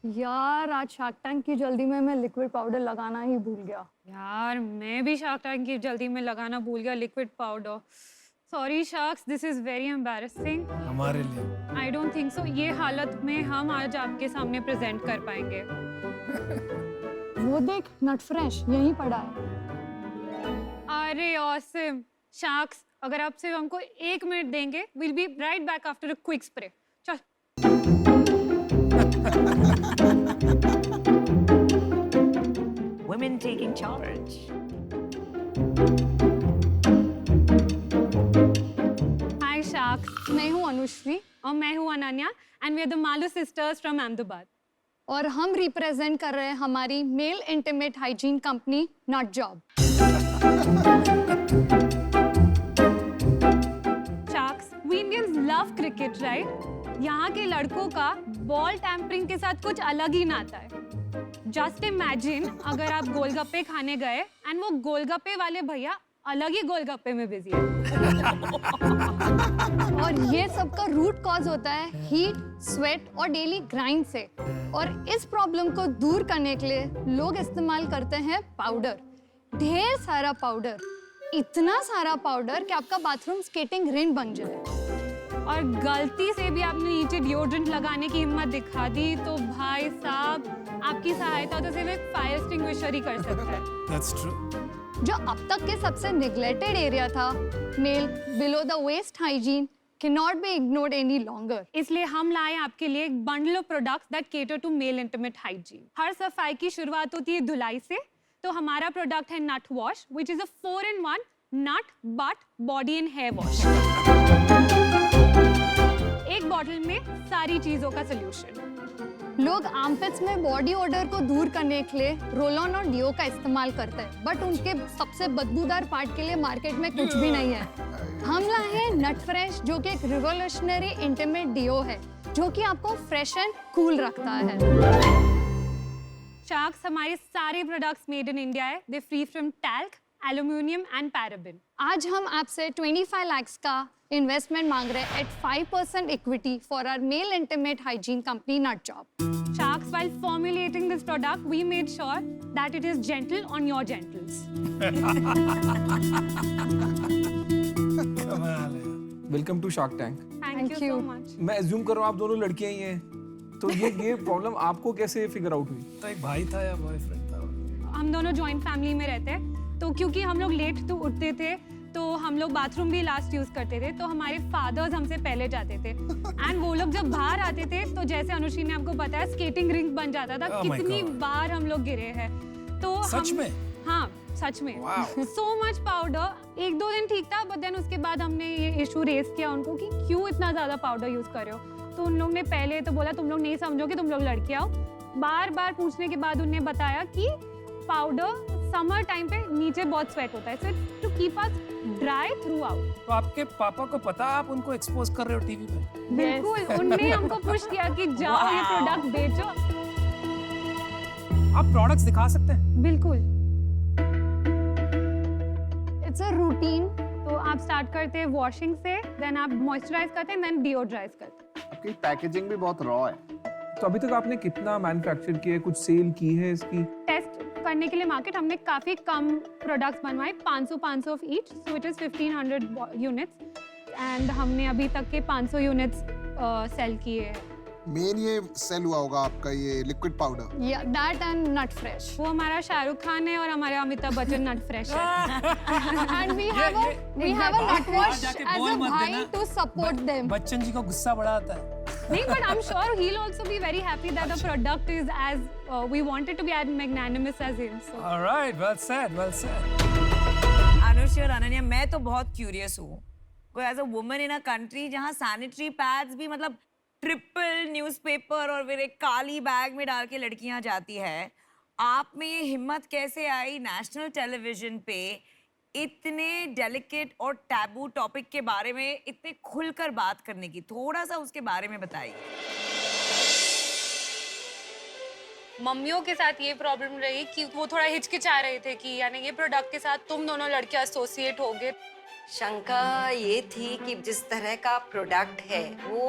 यार आज shark tank की जल्दी में मैं लिक्विड पाउडर लगाना ही भूल गया। यार मैं भी शार्क टैंक की जल्दी में लगाना भूल गया liquid powder. Sorry sharks, this is very embarrassing. हमारे लिए आई डोंट थिंक सो ये हालत में हम आज आपके सामने प्रेजेंट कर पाएंगे। वो देख नट फ्रेश यहीं पड़ा है। अरे ऑसम शार्क्स, अगर आप सिर्फ हमको 1 मिनट देंगे, will be right back after a quick spray. चल। Women taking charge. Hi sharks, मैं हूँ अनुश्री और मैं हूँ Ananya and we are the Malu sisters from Ahmedabad. और हम रिप्रेजेंट कर रहे हैं हमारी male intimate hygiene company Nut Job. Sharks, we Indians love cricket right? यहाँ के लड़कों का बॉल टैम्परिंग के साथ कुछ अलग ही नाता है। जस्ट इमेजिन अगर आप गोलगप्पे खाने गए एंड वो गोलगप्पे वाले भैया अलग ही गोलगप्पे में बिजी है। और ये सब का रूट कॉज होता है हीट, स्वेट और डेली ग्राइंड से। और इस प्रॉब्लम को दूर करने के लिए लोग इस्तेमाल करते हैं पाउडर, ढेर सारा पाउडर, इतना सारा पाउडर कि आपका बाथरूम स्केटिंग रिंग बन जाए। और गलती से भी आपने नीचे डिओड्रेंट लगाने की हिम्मत दिखा दी तो भाई साहब आपकी सहायता तो सिर्फ एक फायर एक्सटिंग्विशर ही कर सकता है। That's true. जो अब तक के सबसे नेग्लेक्टेड एरिया था, male below the waist hygiene cannot be ignored any longer. इसलिए हम लाए आपके लिए एक bundle of products that cater to male intimate hygiene. हर सफाई की शुरुआत होती है धुलाई से, तो हमारा प्रोडक्ट है nut wash which is a 4-in-1 nut butt body and hair wash. एक बॉटल में सारी चीजों का सोल्यूशन। लोग आर्मपिट्स में बॉडी ओडर को दूर करने के लिए रोल ऑन और डिओ का इस्तेमाल करते हैं, बट उनके सबसे बदबूदार पार्ट के लिए मार्केट में कुछ भी नहीं है। हम लाए हैं नट फ्रेश, जो कि एक रिवोल्यूशनरी इंटीमेट डिओ है जो कि आपको फ्रेश एंड कूल रखता है। शार्क्स, हमारे सारे प्रोडक्ट्स मेड इन इंडिया है। They free from talc, aluminium and paraben. आज हम आपसे 25 लाख का इन्वेस्टमेंट मांग रहे हैं at 5% equity for our male intimate hygiene company Nut Job. Sharks, while formulating this product, we made sure that it is gentle on your gentles. कमाल है। Welcome to Shark Tank. Thank you so much. मैं assume कर रहा हूँ आप दोनों लड़कियां ही हैं, तो ये प्रॉब्लम आपको कैसे फिगर आउट हुई? तो एक भाई था या बॉयफ्रेंड था? हम दोनों जॉइंट फैमिली में रहते हैं, तो क्योंकि हम लोग लेट तो उठते थे तो हम लोग बाथरूम भी लास्ट यूज करते थे, तो हमारे फादर्स हमसे पहले जाते थे एंड वो लोग जब बाहर आते थे तो जैसे अनुश्री ने आपको बताया स्केटिंग रिंग बन जाता था। Oh my कितनी God. बार हम लोग गिरे हैं। तो सच में? हाँ सच में। Wow. So much powder. 1-2 दिन ठीक था, बट देन उसके बाद हमने ये इशू रेज किया उनको कि क्यों इतना ज्यादा पाउडर यूज कर रहे हो। तो उन लोग ने पहले तो बोला तुम लोग नहीं समझोगे, तुम लोग लड़कियां हो। बार बार पूछने के बाद उन्हें बताया कि पाउडर समर टाइम पे नीचे बहुत स्वेट होता है, so to keep us dry throughout. तो आपके पापा को पता आप उनको एक्सपोज कर रहे हो टीवी पे? बिल्कुल, उनने हमको पुश किया कि जाओ ये प्रोडक्ट बेचो। आप प्रोडक्ट्स दिखा सकते हैं? बिल्कुल। It's a routine. तो आप स्टार्ट करते हैं वॉशिंग से, देन आप मॉइस्चराइज करते हैं, देन डिओड्राइज करते हैं। आपकी पैकेजिंग भी बहुत रॉ है। तो अभी तक आपने कितना मैन्युफैक्चर किया है, कुछ सेल की है इसकी? टेस्ट करने के लिए मार्केट हमने काफी कम प्रोडक्ट्स बनवाए, 500 of each, so it is 1500 units and हमने अभी तक के 500 यूनिट्स सेल किए हैं। मेन ये सेल हुआ होगा आपका ये लिक्विड पाउडर। या दैट एंड नट फ्रेश। वो हमारा शाहरुख खान है और हमारे अमिताभ बच्चन नट फ्रेश है। And we have a Nut Wash as a भाई to support them. Bachchan ji को गुस्सा बड़ा आता है। नहीं, but I'm sure he'll also be very happy that the product is as we wanted to be as magnanimous as him. So. All right, well said, well said. Anushree और अनन्या, मैं तो बहुत क्यूरियस हूँ। कोई as a woman in a country जहाँ sanitary pads भी मतलब triple newspaper और फिर एक काली बैग में डाल के लड़कियाँ जाती है, आप में ये हिम्मत कैसे आई नेशनल टेलीविजन पे इतने डेलिकेट और टैबू टॉपिक के बारे में इतने खुलकर बात करने की? थोड़ा सा उसके बारे में बताइए। मम्मियों के साथ ये प्रॉब्लम रही कि वो थोड़ा हिचकिचा रहे थे कि यानी ये प्रोडक्ट के साथ तुम दोनों लड़कियां एसोसिएट होगे। शंका ये थी कि जिस तरह का प्रोडक्ट है वो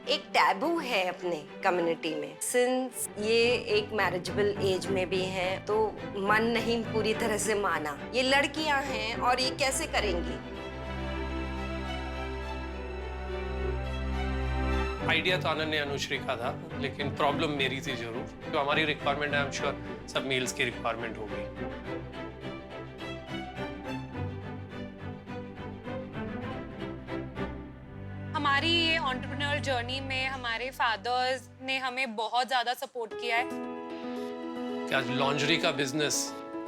एक टैबू है अपने कम्युनिटी में। सिंस ये एक मैरिजेबल एज में भी हैं तो मन नहीं पूरी तरह से माना। ये लड़कियां हैं और ये कैसे करेंगी? आइडिया तो अनन्या अनुश्री का था, लेकिन प्रॉब्लम मेरी थी जरूर। जो हमारी रिक्वायरमेंट है, आई एम श्योर सब मेल्स की रिक्वायरमेंट होगी। हमारी ये एंटरप्रेन्योर जर्नी में हमारे फादर्स ने हमें बहुत ज़्यादा सपोर्ट किया है। क्या लॉन्ड्री का बिजनेस,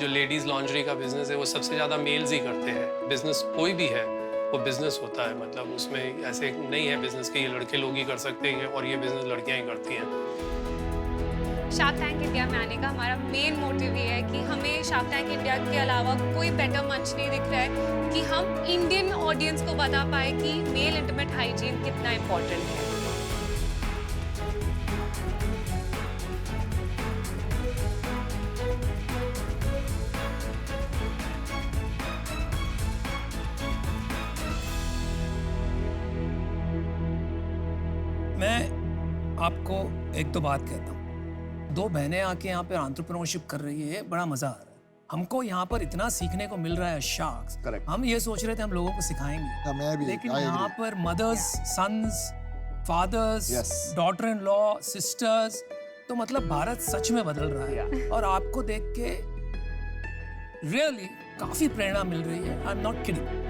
जो लेडीज लॉन्ड्री का बिजनेस है, वो सबसे ज्यादा मेल्स ही करते हैं। बिजनेस कोई भी है वो बिजनेस होता है, मतलब उसमें ऐसे नहीं है बिजनेस के ये लड़के लोग ही कर सकते हैं और ये बिजनेस लड़कियां ही करती हैं। शार्क टैंक इंडिया में आने का हमारा मेन मोटिव ये है कि हमें शार्क टैंक इंडिया के अलावा कोई बेटर मंच नहीं दिख रहा है कि हम इंडियन ऑडियंस को बता पाए कि मेल इंटीमेट हाइजीन कितना इम्पोर्टेंट है। मैं आपको एक तो बात कहता हूँ, दो बहनें आके यहाँ पे एंटरप्रेन्योरशिप कर रही है, बड़ा मजा आ रहा है। हमको यहाँ पर इतना सीखने को मिल रहा है शार्क्स। Correct. हम ये सोच रहे थे हम लोगों को सिखाएंगे, मैं भी लेकिन I यहाँ agree. पर mothers, sons, fathers, Yes. Daughter in law, sisters, तो मतलब भारत सच में बदल रहा है। और आपको देख के रियली काफी प्रेरणा मिल रही है। I am not kidding.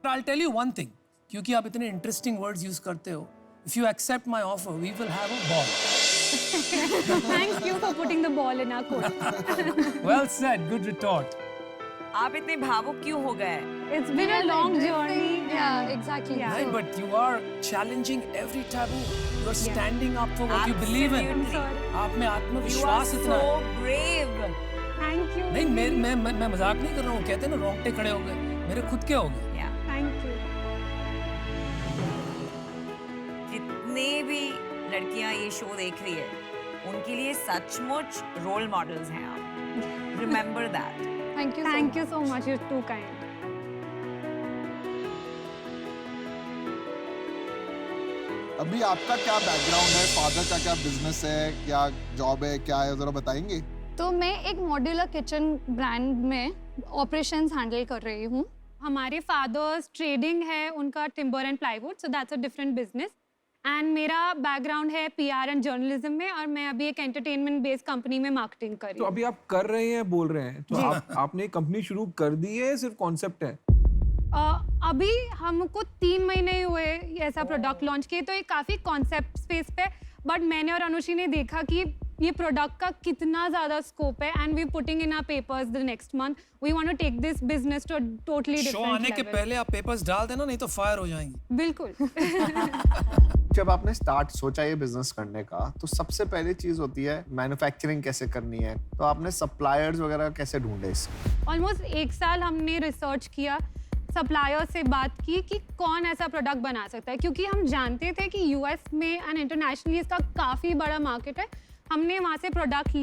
I'll tell you one thing, क्योंकि आप इतने इंटरेस्टिंग वर्ड्स यूज करते हो। If you accept my offer, we will have a ball. Thank you for putting the ball in our court. Well said, good retort. आप इतने भावुक क्यों हो गए? It's been a long journey. Yeah, exactly. Yeah. Right, but you are challenging every taboo. You are standing up for what you believe in. Absolutely. आप में You are आत्मविश्वास इतना so है। brave. Thank you. नहीं, मैं मजाक नहीं कर रहा हूँ। कहते हैं ना रोंगटे खड़े हो गए, मेरे खुद के हो गए। Yeah. Thank you. जितने भी लड़कियां ये शो देख रही है, उनके लिए सचमुच रोल मॉडल्स हैं आप। Remember that. Thank you. Thank you so much. You're too kind. अभी आपका क्या बैकग्राउंड है? फादर का क्या बिजनेस है, क्या जॉब है, क्या है, जरा बताएंगे? तो मैं एक मॉड्यूलर किचन ब्रांड में ऑपरेशंस हैंडल कर रही हूँ। हमारे फादर्स ट्रेडिंग है उनका, timber and plywood, so that's a different business. And मेरा बैकग्राउंड है पीआर एंड जर्नलिज्म में, और मैं अभी एक एंटरटेनमेंट बेस्ड कंपनी में मार्केटिंग कर रही तो हूँ। अभी आप कर रहे हैं, बोल रहे हैं, तो आपने कंपनी शुरू कर दी है, सिर्फ कॉन्सेप्ट है? अभी हमको 3 महीने ही हुए ऐसा प्रोडक्ट लॉन्च किए, तो ये काफ़ी कॉन्सेप्ट स्पेस पे, बट मैंने और अनुश्री ने देखा कि ये प्रोडक्ट का कितना ज़्यादा स्कोप है, and we putting in our papers the next month. We want to take this business to totally show different आने के लेवल। पहले आप पेपर्स डाल देना, नहीं तो फायर हो जाएंगी। बिल्कुल। जब आपने स्टार्ट सोचा ये बिजनेस करने का, तो सबसे पहली चीज होती है मैन्युफैक्चरिंग कैसे करनी है, तो आपने सप्लायर्स वगैरह कैसे ढूंढे इसके? ऑलमोस्ट 1 साल हमने रिसर्च किया, सप्लायर से बात की कि कौन ऐसा प्रोडक्ट बना सकता है, क्योंकि हम जानते थे कि यूएस में एंड इंटरनेशनली इसका काफ़ी बड़ा मार्केट है। हमने वहाँ से प्रोडक्ट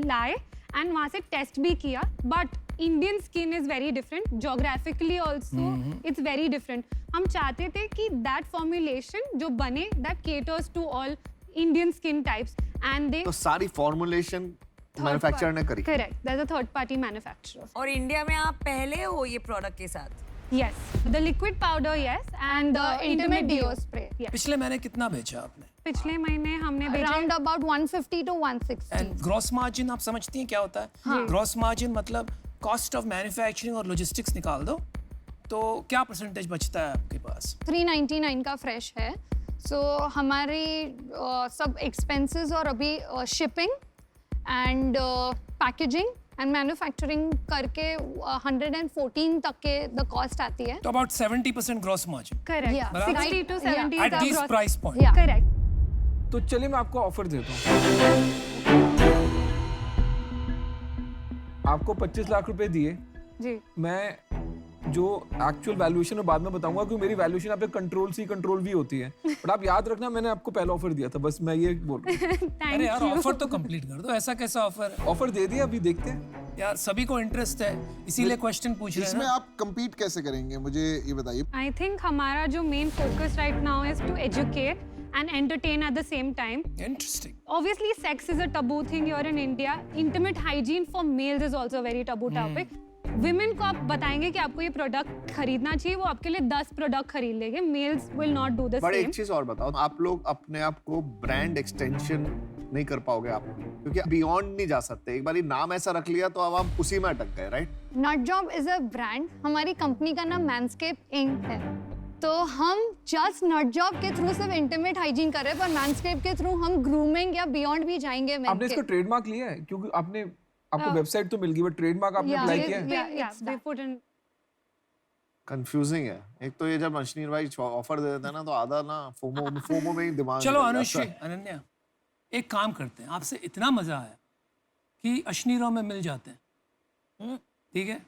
लाए एंड वहाँ से टेस्ट भी किया, but Indian skin is very different, geographically also it's very different. हम चाहते थे कि दैट फॉर्मुलेशन जो बने that caters to all Indian skin types, and they तो सारी फॉर्मुलेशन मैन्युफैक्चरर ने करी? Correct, that's a third party manufacturer. और इंडिया में आप पहले हो ये प्रोडक्ट के साथ? Yes, the liquid powder, yes, and the intimate deo spray. Yes. पिछले महीने कितना बेचा आपने? पिछले महीने हमने around about 150 to 160। And gross margin आप समझती हैं क्या होता है? ग्रॉस मार्जिन मतलब कॉस्ट ऑफ मैन्युफैक्चरिंग और लॉजिस्टिक्स निकाल दो, तो क्या परसेंटेज बचता है आपके पास? 399 का फ्रेश है। सो हमारी सब एक्सपेंसेस और अभी shipping and packaging and manufacturing करके 114 तक के द कॉस्ट आती है। तो about 70% gross margin correct. Yeah. 60 to 70 at is our this gross. Price point. Yeah. Correct. तो चलिए मैं आपको ऑफर देता हूँ। आपको 25 लाख रुपए दिए, जी मैं जो एक्चुअल वैल्यूएशन में बाद में बताऊंगा, क्योंकि मेरी वैल्यूएशन आप कंट्रोल सी कंट्रोल भी होती है, बट आप याद रखना मैंने आपको पहला ऑफर दिया था, बस मैं ये बोल रहा हूँ। अरे थैंक यार यू। ऑफर तो कंप्लीट कर दो, ऐसा कैसा ऑफर है ऑफर दे दिया, अभी देखते हैं। यार, सभी को इंटरेस्ट है, इसीलिए क्वेश्चन पूछ रहे हैं इसमें ना। आप compete कैसे करेंगे, मुझे ये बताइए। आई थिंक हमारा जो main focus right now is to educate and entertain at the same time. इंटरेस्टिंग। Obviously, sex is a taboo thing here in India. Intimate hygiene for males is also a very taboo topic. Women को आप बताएंगे कि आपको ये product खरीदना चाहिए, वो आपके लिए 10 प्रोडक्ट खरीद लेंगे. Males will not do the but same. एक चीज और बताओ, आप लोग अपने आप को ब्रांड एक्सटेंशन नहीं कर पाओगे आप, क्योंकि बियॉन्ड नहीं जा सकते। एक बार नाम ऐसा रख लिया तो अब आप उसी में अटक गए, right? Nut Job is a brand. हमारी कंपनी का नाम मैंसकेप इंक है, तो हम जस्ट नट जॉब के थ्रू सिर्फ इंटीमेट हाइजीन कर रहे हैं, पर मैंसकेप के थ्रू हम ग्रूमिंग या बियॉन्ड भी जाएंगे। आपने इसको ट्रेडमार्क लिया है? क्योंकि आपको वेबसाइट तो मिल गई, बट ट्रेडमार्क आपने अप्लाई किया है? Yeah, they put in. Confusing है। एक तो ये जब अश्नीर भाई ऑफर दे देता है ना, तो आधा ना फोमो में ही दिमाग चलो निकल अनुश्री, जाता है। अनन्या, एक काम करते हैं, आपसे इतना मजा आया कि अश्नीरों में मिल जाते हैं, ठीक है?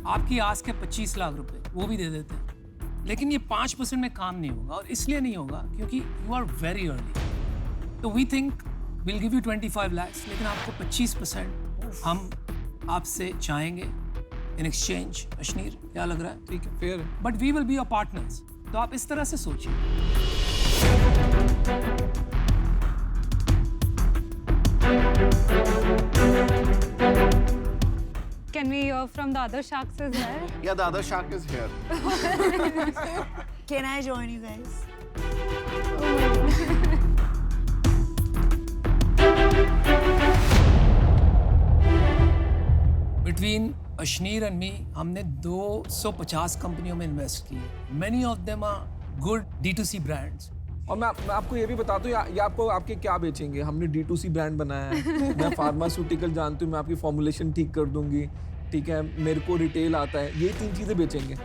आपकी आस के 25 लाख रुपए वो भी दे देते हैं, लेकिन ये 5% में काम नहीं होगा, और इसलिए नहीं होगा क्योंकि यू आर वेरी अर्ली। तो we think will give you 25 lakhs, लेकिन आपको 25% हम आपसे चाहेंगे इन एक्सचेंज। अश्नीर, क्या लग रहा है? ठीक है, फेयर है। But we will be your partners. तो आप इस तरह से सोचिए। Can we hear from the other sharks as well? Yeah, the other shark is here. Can I join you guys? Between Ashneer and me हमने 250 कंपनियों में इन्वेस्ट किए। Many of them are good D2C brands. और मैं आपको ये भी बता दूं, ये आपको आपके क्या बेचेंगे। हमने D2C ब्रांड बनाया है, मैं फार्मास्यूटिकल जानती हूँ, मैं आपकी फॉर्मुलेशन ठीक कर दूंगी, ठीक है, मेरे को रिटेल आता है, ये 3 चीजें बेचेंगे।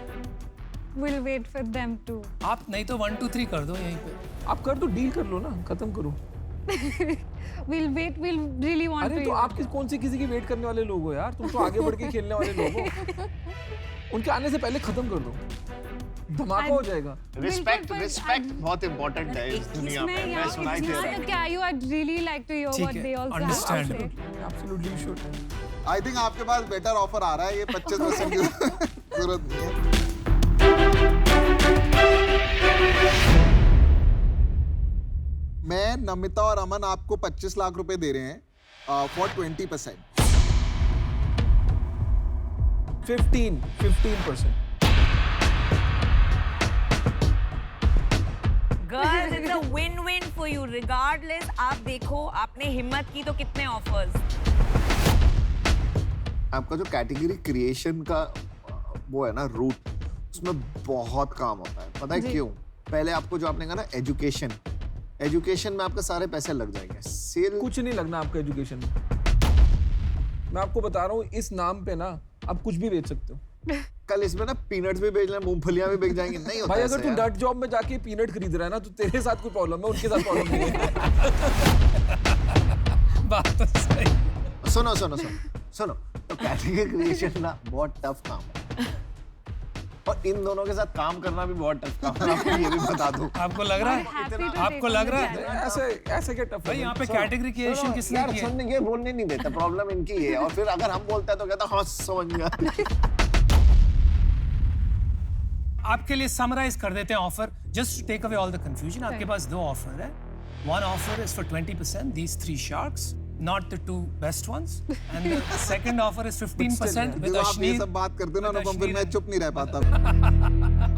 We'll wait for them too. आप नहीं तो 1 2 3 कर दो यहीं पे। आप कर दो, डील कर लो ना, खत्म करो। We'll wait. We'll really want अरे to. तो hear. आप कौन सी किसी की वेट करने वाले लोग हो यार, तुम तो आगे बढ़ के खेलने वाले लोग हो। उनके आने से पहले खत्म कर दो, धमाका हो जाएगा। रिस्पेक्ट but रिस्पेक्ट बहुत इंपॉर्टेंट है इस दुनिया में। इसमें मैं यहाँ सुनाई दे यहाँ रहा तक क्या आयु, I'd really like to hear ठीक what है, they also have to understandable. say. Absolutely you should. I think आपके पास बेटर ऑफर आ रहा है, ये 25% की जरूरत नहीं है। मैं, नमिता और अमन आपको 25 लाख रुपए दे रहे हैं for 20%। 15%। Girls, it's a win-win for you. Regardless, आप देखो, आपने हिम्मत की तो कितने ऑफर्स। आपका जो कैटेगरी क्रिएशन का वो है ना रूट, उसमें बहुत काम होता है। पता है क्यों? पहले आपको जो आपने कहा ना एजुकेशन में आपके सारे पैसे लग जाएंगे। सेल कुछ नहीं लगना आपका एजुकेशन में। मैं आपको बता रहा हूँ, इस नाम पे ना आप कुछ भी बेच सकते हो। कल इसमें ना पीनट्स भी बेच लें, मूंगफलियां भी बिक जाएंगी। नहीं होता भाई ऐसे अगर तू यार। नट जॉब में जाके पीनट खरीद रहा है ना, तो तेरे साथ कोई प्रॉब्लम है, उनके साथ प्रॉब्लम नहीं है। बात तो सही। सुनो, तो कैटेगरी क्रिएशन ना बहुत टफ काम है, और इन दोनों के साथ काम करना भी बहुत टफ काम है, आपको ये भी बता दूं। आपको लग रहा I'm happy है? to आपको take लग on रहा the है? challenge. ऐसे क्या टफ भाई यहाँ पे कैटेगरी क्रिएशन किसने यार की है? सुनने ये बोलने नहीं देता, प्रॉब्लम इनकी है। और फिर अगर हम बोलते हैं तो कहता हाँ समझ गया। आपके लिए समराइज कर देते हैं offer, just to take away all the confusion. आपके पास 2 ऑफर है। One offer is for 20%, these 3 sharks, not the 2 best ones, and the second offer is 15% with जब आप ये Ashneer. सब बात करते हो ना, with अनुपम, फिर Ashneer मैं and- चुप नहीं रह पाता।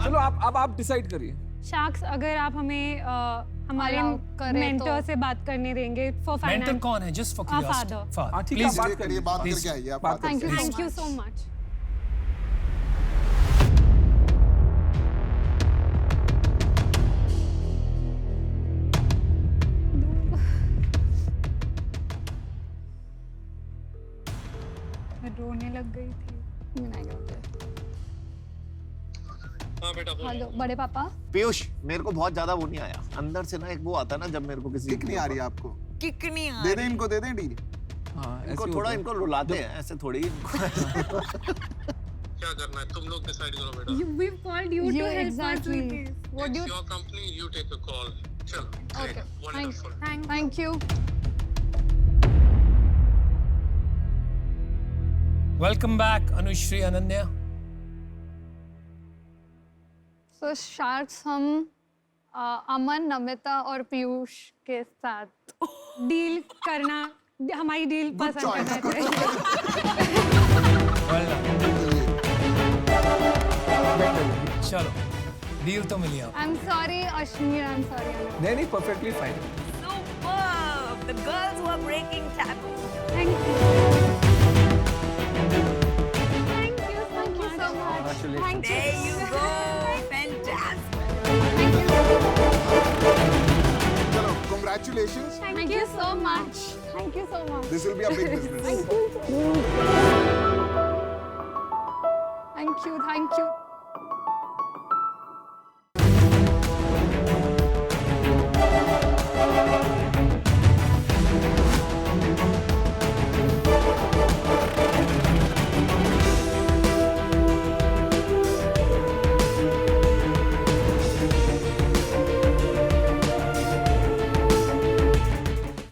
चलो आप डिसाइड करिए। Sharks, अगर आप हमें हमारे Allow करें मेंटर तो- से बात करने देंगे for मेंटर finance. कौन है? Just for Our curiosity. father. हाँ, ठीक है, प्लीज आप ये करिए, बात Please. करके आइए आप। बात बात Thank you. करके Thank you so much. मैं रोने लग गई थी। हेलो बड़े पापा। पीयूष, मेरे को बहुत ज्यादा वो नहीं आया अंदर से ना, एक वो आता है ना जब मेरे को किसी किक नहीं आ रही है आपको? किक नहीं आ दे रही। दें इनको, दे दें डील हाँ इनको ऐसे थोड़ा होता है। इनको रुलाते हैं ऐसे थोड़ी क्या करना है तुम लोग डिसाइड करो बेटा we've called you You to help us exactly. with this. What do you? Your company you take a call चलो Okay. Wonderful Thank you. Welcome back Anushree Ananya So sharks हम अमन, नमिता और पीयूष के साथ डील करना हमारी डील पसंद करना चाहिए Well done. चलो डील तो मिली आप I am sorry Ashmeer, I am sorry. नहीं नहीं perfectly fine Superb! The girls who are breaking taboo. Thank you Thank you so much. Thank you. There you go. Fantastic. चलो congratulations. Thank you so much. Thank you so much. This will be a big business. Thank you.